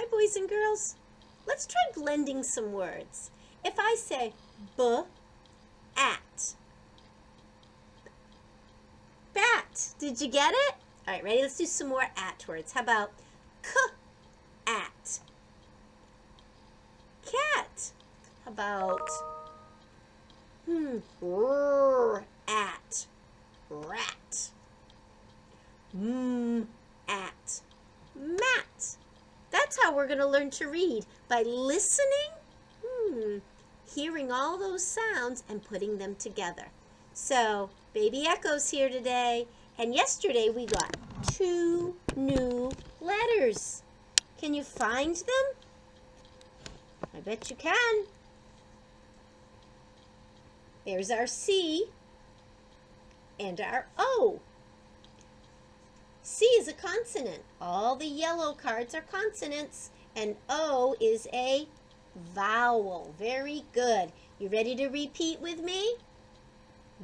Hi, boys and girls. Let's try blending some words. If I say at, bat, did you get it? All right, ready? Let's do some more at words. How about at, cat? How about at, rat? At, mat. That's how we're going to learn to read, by listening, hearing all those sounds and putting them together. So, Baby Echo's here today, and yesterday we got 2 new letters. Can you find them? I bet you can. There's our C and our O. C is a consonant. All the yellow cards are consonants, and O is a vowel. Very good. You ready to repeat with me?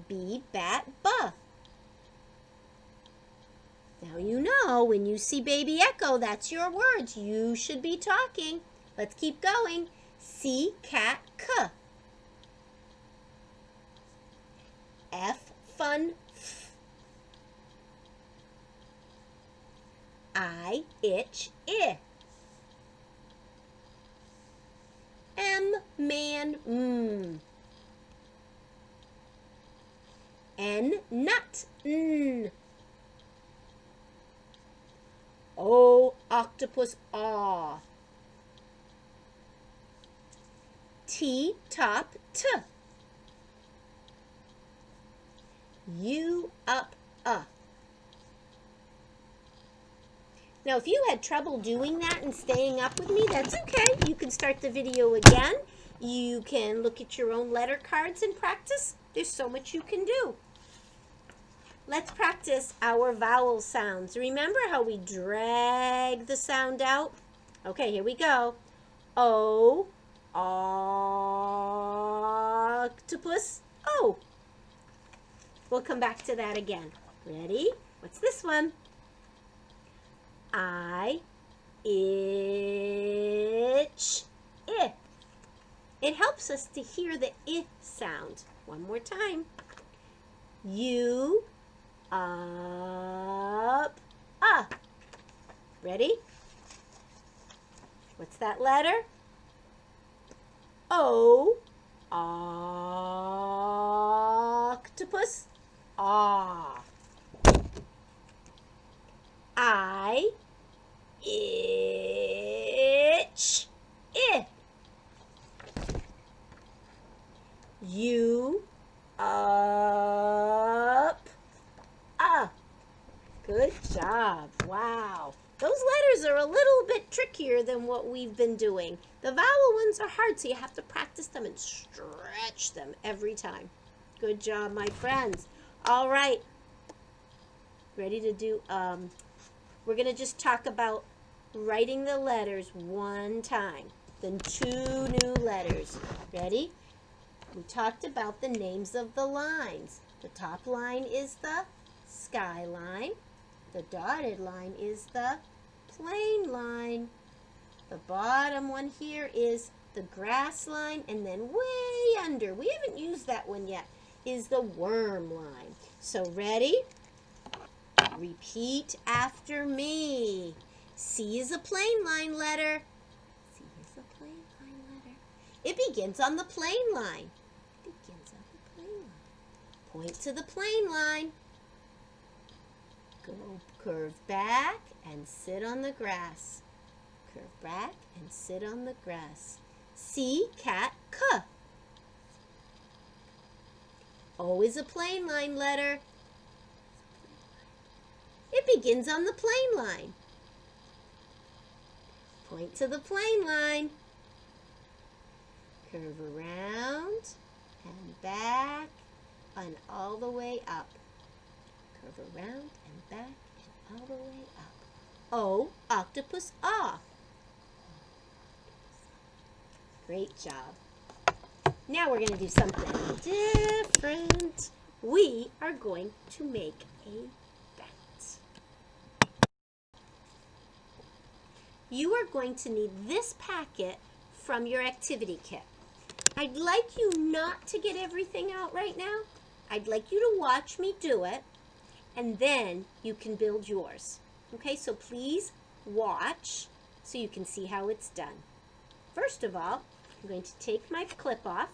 B, bat, buh. Now you know when you see Baby Echo, that's your words. You should be talking. Let's keep going. C, cat, k. F, fun, f. I, itch, I. M, man, N, nut, n. O, octopus, ah. T, top, t. U, up, Now, if you had trouble doing that and staying up with me, that's okay. You can start the video again. You can look at your own letter cards and practice. There's so much you can do. Let's practice our vowel sounds. Remember how we drag the sound out? Okay, here we go. O, octopus, O. We'll come back to that again. Ready? What's this one? I, itch, I. It helps us to hear the I sound. One more time. U, up, Ready? What's that letter? O, octopus, ah. I, itch, I. U, up, Good job. Wow. Those letters are a little bit trickier than what we've been doing. The vowel ones are hard, so you have to practice them and stretch them every time. Good job, my friends. All right. Ready to do, we're going to just talk about writing the letters one time, then 2 new letters. Ready? We talked about the names of the lines. The top line is the skyline. The dotted line is the plain line. The bottom one here is the grass line, and then way under, we haven't used that one yet, is the worm line. So ready? Repeat after me. C is a plain line letter. C is a plain line letter. It begins on the plain line. It begins on the plain line. Point to the plain line. Go curve back and sit on the grass. Curve back and sit on the grass. C, cat, k. O is a plain line letter. It begins on the plain line. Point to the plain line. Curve around and back and all the way up. Curve around and back and all the way up. O, octopus, ah. Great job. Now we're going to do something different. We are going to make a bat. you are going to need this packet from your activity kit. I'd like you not to get everything out right now. I'd like you to watch me do it, and then you can build yours. Okay, so please watch so you can see how it's done. First of all, I'm going to take my clip off,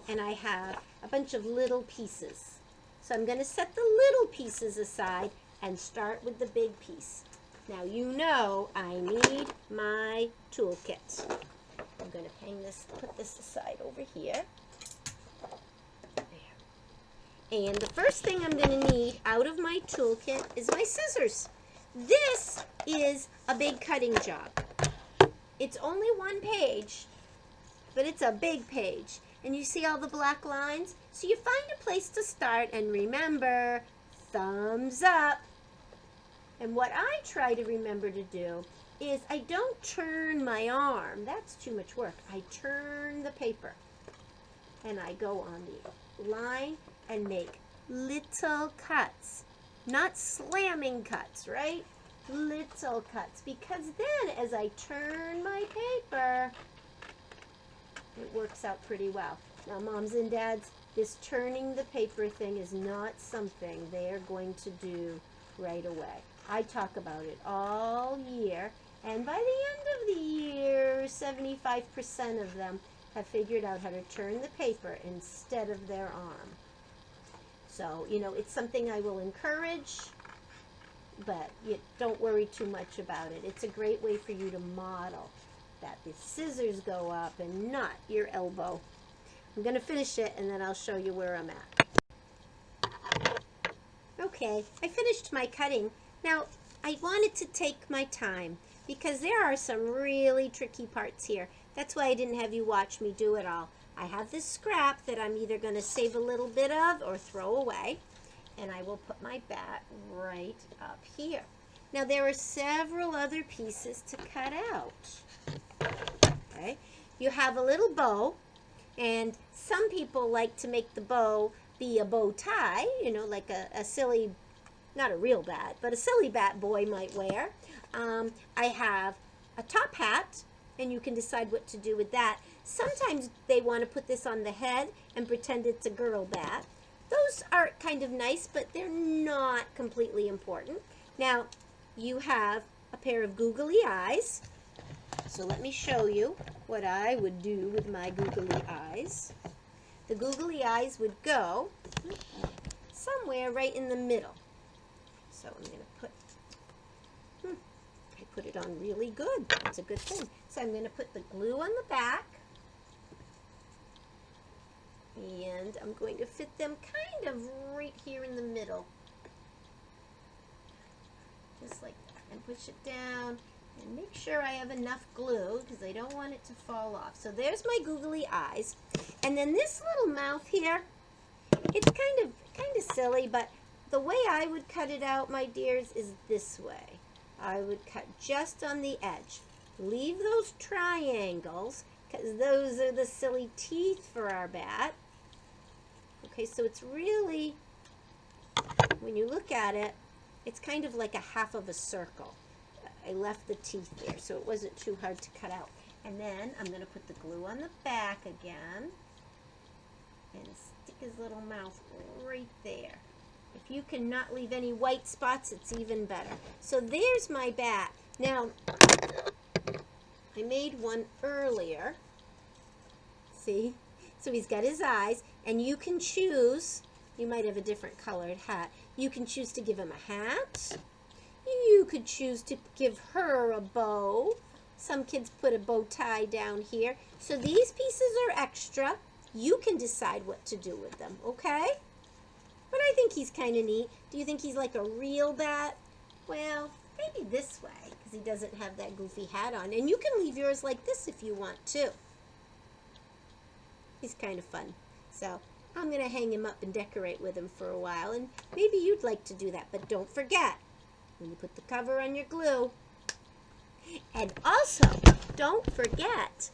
and I have a bunch of little pieces. So I'm going to set the little pieces aside and start with the big piece. Now you know I need my toolkit. I'm going to put this aside over here. There. And the first thing I'm going to need out of my toolkit is my scissors. This is a big cutting job. It's only one page, but it's a big page. And you see all the black lines? So you find a place to start, and remember, thumbs up. And what I try to remember to do is I don't turn my arm. That's too much work. I turn the paper, and I go on the line and make little cuts. Not slamming cuts, right? Little cuts. Because then as I turn my paper, it works out pretty well. Now, moms and dads, this turning the paper thing is not something they are going to do right away. I talk about it all year, and by the end of the year, 75% of them have figured out how to turn the paper instead of their arm. So, it's something I will encourage, but don't worry too much about it. It's a great way for you to model that the scissors go up and not your elbow. I'm going to finish it, and then I'll show you where I'm at. Okay, I finished my cutting. Now, I wanted to take my time because there are some really tricky parts here. That's why I didn't have you watch me do it all. I have this scrap that I'm either going to save a little bit of or throw away, and I will put my bat right up here. Now, there are several other pieces to cut out. Okay, you have a little bow, and some people like to make the bow be a bow tie, like a silly, not a real bat, but a silly bat boy might wear. I have a top hat, and you can decide what to do with that. Sometimes they want to put this on the head and pretend it's a girl bat. Those are kind of nice, but they're not completely important. Now, you have a pair of googly eyes. So let me show you what I would do with my googly eyes. The googly eyes would go somewhere right in the middle. So I'm going to I put it on really good. That's a good thing. So I'm going to put the glue on the back. And I'm going to fit them kind of right here in the middle. Just like that. And push it down. And make sure I have enough glue because I don't want it to fall off. So there's my googly eyes. And then this little mouth here, it's kind of silly, but the way I would cut it out, my dears, is this way. I would cut just on the edge. Leave those triangles because those are the silly teeth for our bat. Okay, so it's really, when you look at it, it's kind of like a half of a circle. I left the teeth there, so it wasn't too hard to cut out. And then I'm going to put the glue on the back again and stick his little mouth right there. If you cannot leave any white spots, it's even better. So there's my bat. Now, I made one earlier. See? So he's got his eyes, and you can choose, you might have a different colored hat. You can choose to give him a hat. You could choose to give her a bow. Some kids put a bow tie down here. So these pieces are extra. You can decide what to do with them, okay? But I think he's kind of neat. Do you think he's like a real bat? Well, maybe this way, because he doesn't have that goofy hat on. And you can leave yours like this if you want to. He's kind of fun. So I'm going to hang him up and decorate with him for a while. And maybe you'd like to do that. But don't forget, when you put the cover on your glue. And also, don't forget,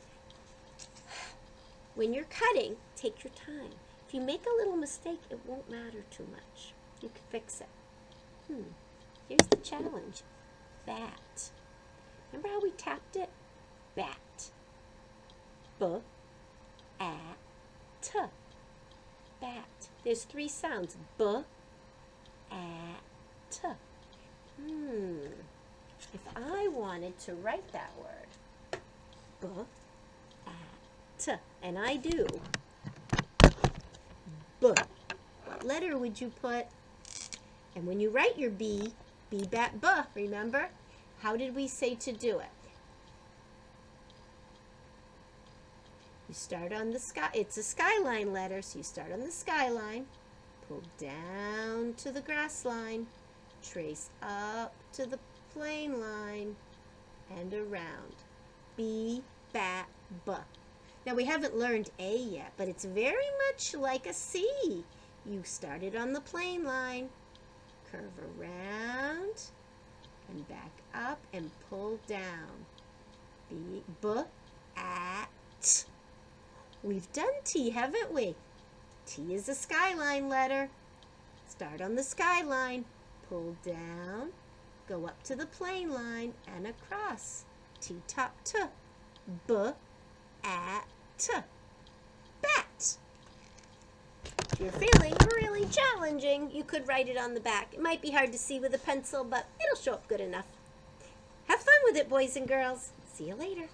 when you're cutting, take your time. If you make a little mistake, it won't matter too much. You can fix it. Here's the challenge. Bat. Remember how we tapped it? Bat. B-at. Bat. There's 3 sounds. B-at. If I wanted to write that word, B-at, and I do, B, what letter would you put? And when you write your B, B, bat, B, remember? How did we say to do it? You start on the sky. It's a skyline letter, so you start on the skyline, pull down to the grass line, trace up to the plain line, and around. B, bat, B. Now we haven't learned A yet, but it's very much like a C. You started on the plain line, curve around, and back up and pull down. B, at. We've done T, haven't we? T is a skyline letter. Start on the skyline, pull down, go up to the plain line and across. T top T. B, at, bat. If you're feeling really challenging, you could write it on the back. It might be hard to see with a pencil, but it'll show up good enough. Have fun with it, boys and girls. See you later.